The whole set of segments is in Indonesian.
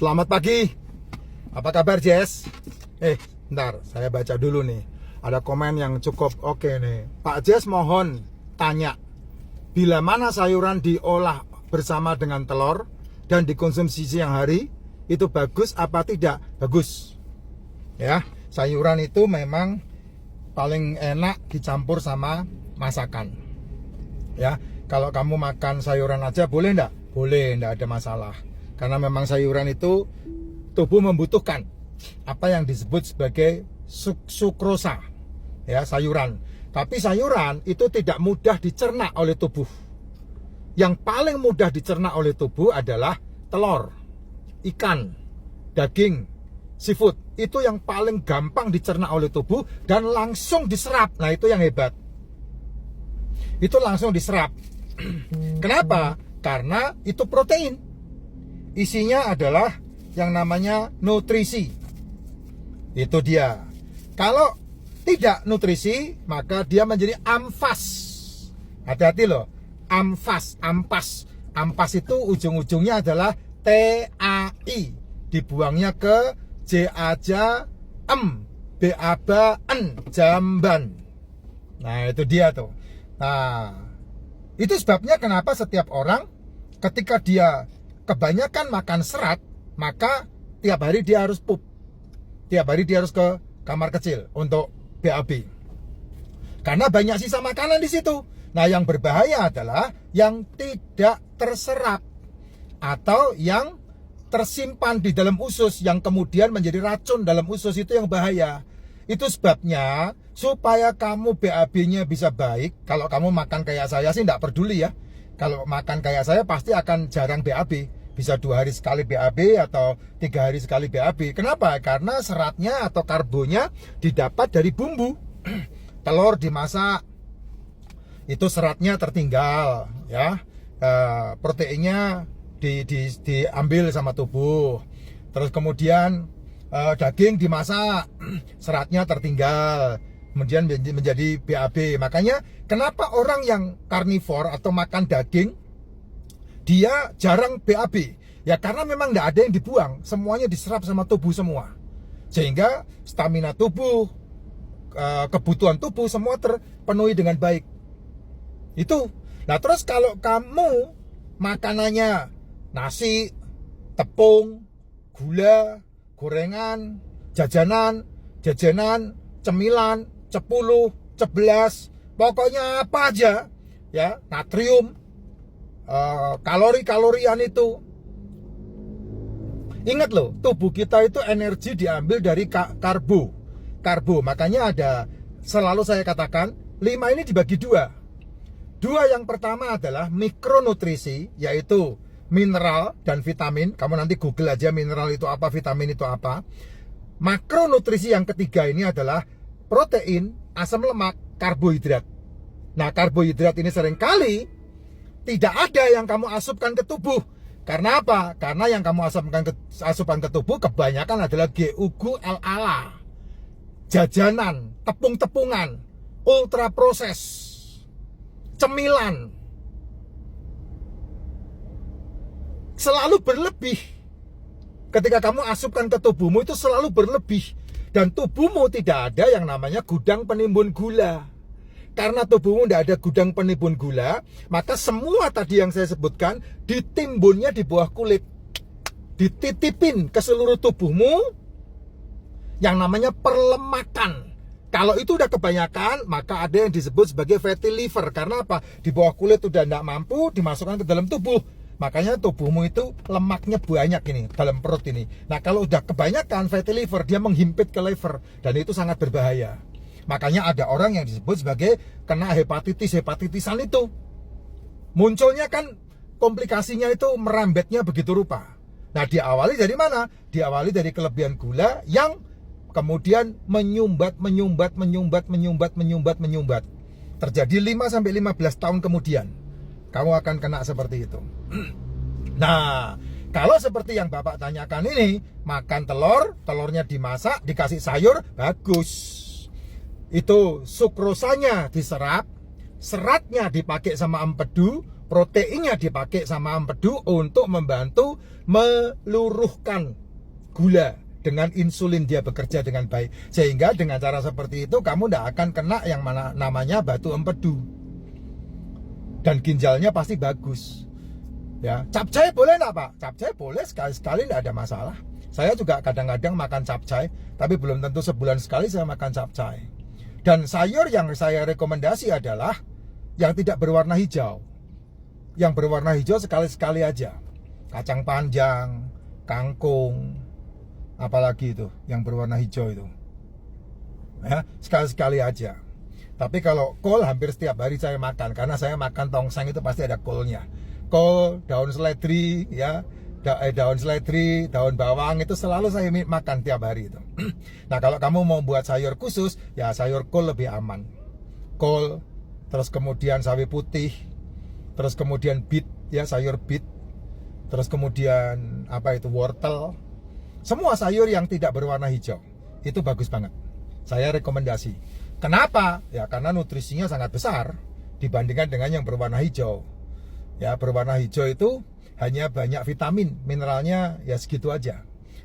Selamat pagi. Apa kabar, Jess? Bentar, saya baca dulu nih. Ada komen yang cukup oke nih. Pak Jess mohon tanya, bila mana sayuran diolah bersama dengan telur dan dikonsumsi siang hari, itu bagus apa tidak? Bagus. Ya, sayuran itu memang paling enak dicampur sama masakan. Ya, kalau kamu makan sayuran aja boleh enggak? Boleh, enggak ada masalah. Karena memang sayuran itu tubuh membutuhkan apa yang disebut sebagai sukrosa, ya, sayuran. Tapi sayuran itu tidak mudah dicerna oleh tubuh. Yang paling mudah dicerna oleh tubuh adalah telur, ikan, daging, seafood. Itu yang paling gampang dicerna oleh tubuh dan langsung diserap. Nah, itu yang hebat. Itu langsung diserap. Kenapa? Karena itu protein. Isinya adalah yang namanya nutrisi. Itu dia. Kalau tidak nutrisi, maka dia menjadi amfas. Hati-hati loh. Amfas. Ampas itu ujung-ujungnya adalah TAI. Dibuangnya ke JAJA-M-BABA-N. Jamban. Nah, itu dia tuh. Nah, itu sebabnya kenapa setiap orang ketika dia kebanyakan makan serat, maka tiap hari dia harus pup. Tiap hari dia harus ke kamar kecil untuk BAB. Karena banyak sisa makanan di situ. Nah, yang berbahaya adalah yang tidak terserap atau yang tersimpan di dalam usus yang kemudian menjadi racun dalam usus, itu yang bahaya. Itu sebabnya supaya kamu BAB-nya bisa baik. Kalau kamu makan kayak saya sih tidak peduli ya. Kalau makan kayak saya pasti akan jarang BAB. Bisa 2 hari sekali BAB atau 3 hari sekali BAB. Kenapa? Karena seratnya atau karbonya didapat dari bumbu. Telur dimasak, itu seratnya tertinggal, ya. Proteinnya diambil sama tubuh. Terus kemudian daging dimasak, seratnya tertinggal, kemudian menjadi BAB. Makanya kenapa orang yang karnivor atau makan daging dia jarang BAB? Ya karena memang tidak ada yang dibuang, semuanya diserap sama tubuh semua. Sehingga stamina tubuh, kebutuhan tubuh semua terpenuhi dengan baik. Itu. Nah, terus kalau kamu makanannya nasi, tepung, gula, gorengan, jajanan, cemilan, cepuluh, ceblas, pokoknya apa aja, ya, natrium, kalori-kalorian itu. Ingat loh, tubuh kita itu energi diambil dari karbo. Makanya selalu saya katakan 5 ini dibagi 2. 2 yang pertama adalah mikronutrisi, yaitu mineral dan vitamin. Kamu nanti Google aja mineral itu apa, vitamin itu apa. Makronutrisi yang ketiga ini adalah protein, asam lemak, karbohidrat. Nah, karbohidrat ini seringkali tidak ada yang kamu asupkan ke tubuh. Karena apa? Karena yang kamu asupkan ke tubuh kebanyakan adalah GUGLALA, jajanan, tepung-tepungan, ultra proses, cemilan. Selalu berlebih. Ketika kamu asupkan ke tubuhmu itu selalu berlebih. Dan tubuhmu tidak ada yang namanya gudang penimbun gula. Karena tubuhmu tidak ada gudang penimbun gula, maka semua tadi yang saya sebutkan ditimbunnya di bawah kulit. Dititipin ke seluruh tubuhmu yang namanya perlemakan. Kalau itu udah kebanyakan, maka ada yang disebut sebagai fatty liver. Karena apa? Di bawah kulit udah tidak mampu dimasukkan ke dalam tubuh. Makanya tubuhmu itu lemaknya banyak ini dalam perut ini. Nah, kalau udah kebanyakan fatty liver, dia menghimpit ke liver dan itu sangat berbahaya. Makanya ada orang yang disebut sebagai kena hepatitisan itu. Munculnya kan komplikasinya itu merembetnya begitu rupa. Nah, diawali dari mana? Diawali dari kelebihan gula yang kemudian menyumbat. Terjadi 5-15 tahun kemudian kamu akan kena seperti itu. Nah, kalau seperti yang Bapak tanyakan ini, makan telurnya dimasak, dikasih sayur, bagus. Itu sukrosanya diserap, seratnya dipakai sama empedu, proteinnya dipakai sama empedu untuk membantu meluruhkan gula. Dengan insulin dia bekerja dengan baik. Sehingga dengan cara seperti itu kamu tidak akan kena yang namanya batu empedu. Dan ginjalnya pasti bagus. Ya, capcay boleh enggak Pak? Capcay boleh sekali-sekali, tidak ada masalah. Saya juga kadang-kadang makan capcay, tapi belum tentu sebulan sekali saya makan capcay. Dan sayur yang saya rekomendasi adalah yang tidak berwarna hijau. Yang berwarna hijau sekali-sekali aja. Kacang panjang, kangkung, apalagi itu yang berwarna hijau itu. Ya, sekali-sekali aja. Tapi kalau kol hampir setiap hari saya makan, karena saya makan tongseng itu pasti ada kolnya. Kol, daun seledri, ya, daun seledri, daun bawang itu selalu saya makan tiap hari itu. Nah kalau kamu mau buat sayur khusus, ya sayur kol lebih aman. Kol, terus kemudian sawi putih, terus kemudian beet, ya sayur beet, terus kemudian apa itu wortel. Semua sayur yang tidak berwarna hijau itu bagus banget. Saya rekomendasi. Kenapa? Ya karena nutrisinya sangat besar dibandingkan dengan yang berwarna hijau. Ya, berwarna hijau itu hanya banyak vitamin, mineralnya ya segitu aja.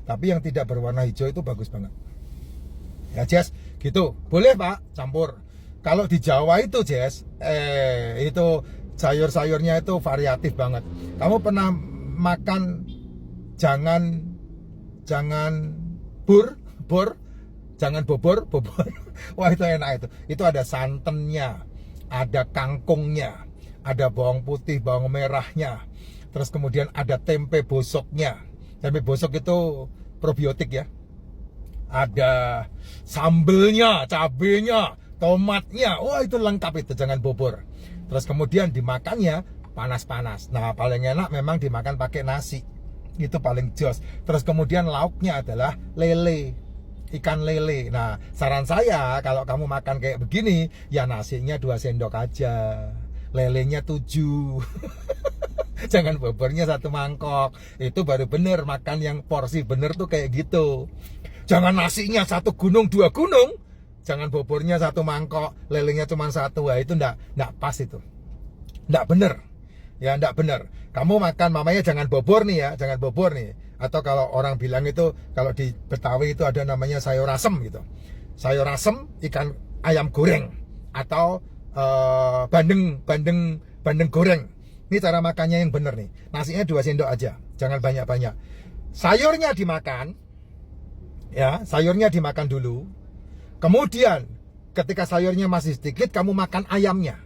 Tapi yang tidak berwarna hijau itu bagus banget. Ya, Jess, gitu. Boleh, Pak, campur. Kalau di Jawa itu, Jess, itu sayur-sayurnya itu variatif banget. Kamu pernah makan jangan jangan bobor. Wah, itu enak itu. Itu ada santannya, ada kangkungnya, ada bawang putih, bawang merahnya, terus kemudian ada tempe bosoknya. Tempe bosok itu probiotik ya. Ada sambelnya, cabenya, tomatnya. Wah, itu lengkap itu, jangan bobor. Terus kemudian dimakannya panas-panas. Nah, paling enak memang dimakan pakai nasi. Itu paling jos. Terus kemudian lauknya adalah lele, ikan lele. Nah, saran saya kalau kamu makan kayak begini, ya nasinya 2 sendok aja, lelenya 7. Jangan bobornya 1 mangkok. Itu baru bener makan yang porsi bener tuh kayak gitu. Jangan nasinya 1 gunung 2 gunung, jangan bobornya 1 mangkok, lelenya cuma 1. Wah, itu enggak pas itu. Enggak bener. Ya enggak bener. Kamu makan mamanya jangan bobor nih ya, jangan bobor nih. Atau kalau orang bilang itu, kalau di Betawi itu ada namanya sayur asem gitu. Sayur asem ikan ayam goreng atau bandeng goreng. Ini cara makannya yang bener nih. Nasinya 2 sendok aja, jangan banyak-banyak. Sayurnya dimakan, ya, sayurnya dimakan dulu. Kemudian ketika sayurnya masih sedikit, kamu makan ayamnya,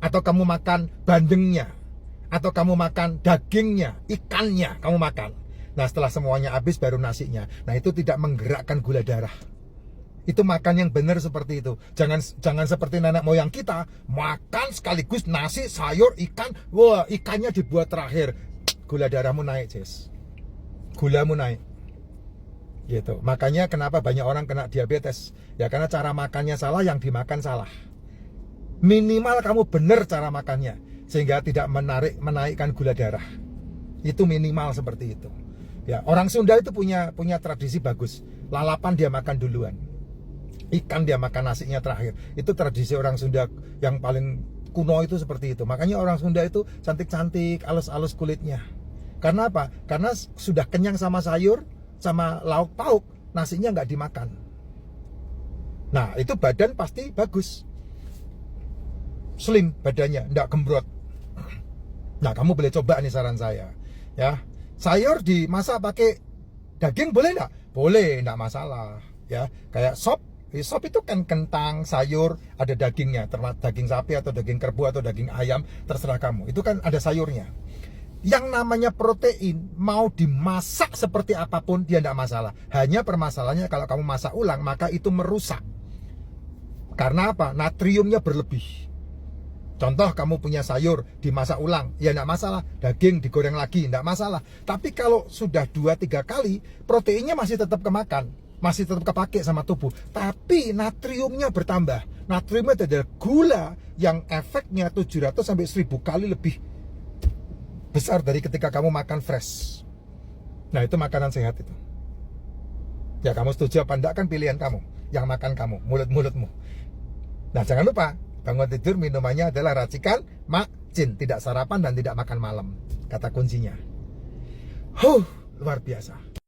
atau kamu makan bandengnya, atau kamu makan dagingnya, ikannya kamu makan. Nah, setelah semuanya habis baru nasinya. Nah, itu tidak menggerakkan gula darah. Itu makan yang benar seperti itu. Jangan seperti nenek moyang kita, makan sekaligus nasi, sayur, ikan. Wah, ikannya dibuat terakhir. Gula darahmu naik, Jess. Gulamu naik. Gitu. Makanya kenapa banyak orang kena diabetes? Ya karena cara makannya salah, yang dimakan salah. Minimal kamu benar cara makannya, sehingga tidak menaikkan gula darah. Itu minimal seperti itu. Ya, orang Sunda itu punya tradisi bagus. Lalapan dia makan duluan, ikan dia makan nasinya terakhir. Itu tradisi orang Sunda yang paling kuno itu seperti itu. Makanya orang Sunda itu cantik-cantik, halus-halus kulitnya. Karena apa? Karena sudah kenyang sama sayur, sama lauk pauk, nasinya nggak dimakan. Nah, itu badan pasti bagus, slim badannya, nggak gembrot. Nah, kamu boleh coba nih saran saya, ya. Sayur dimasak pakai daging boleh nggak? Boleh, nggak masalah, ya. Kayak sop itu kan kentang, sayur, ada dagingnya, termasuk daging sapi atau daging kerbau atau daging ayam, terserah kamu. Itu kan ada sayurnya. Yang namanya protein, mau dimasak seperti apapun dia tidak masalah. Hanya permasalahannya kalau kamu masak ulang, maka itu merusak. Karena apa? Natriumnya berlebih. Contoh kamu punya sayur dimasak ulang, ya tidak masalah. Daging digoreng lagi, tidak masalah. Tapi kalau sudah 2-3 kali, proteinnya masih tetap kemakan, masih tetap kepake sama tubuh. Tapi natriumnya bertambah. Natriumnya adalah gula yang efeknya 700 sampai 1000 kali lebih besar dari ketika kamu makan fresh. Nah, itu makanan sehat itu. Ya, kamu setuju apa enggak kan pilihan kamu. Yang makan kamu, mulutmu. Nah, jangan lupa bangun tidur minumannya adalah racikan macin, tidak sarapan dan tidak makan malam, kata kuncinya. Luar biasa.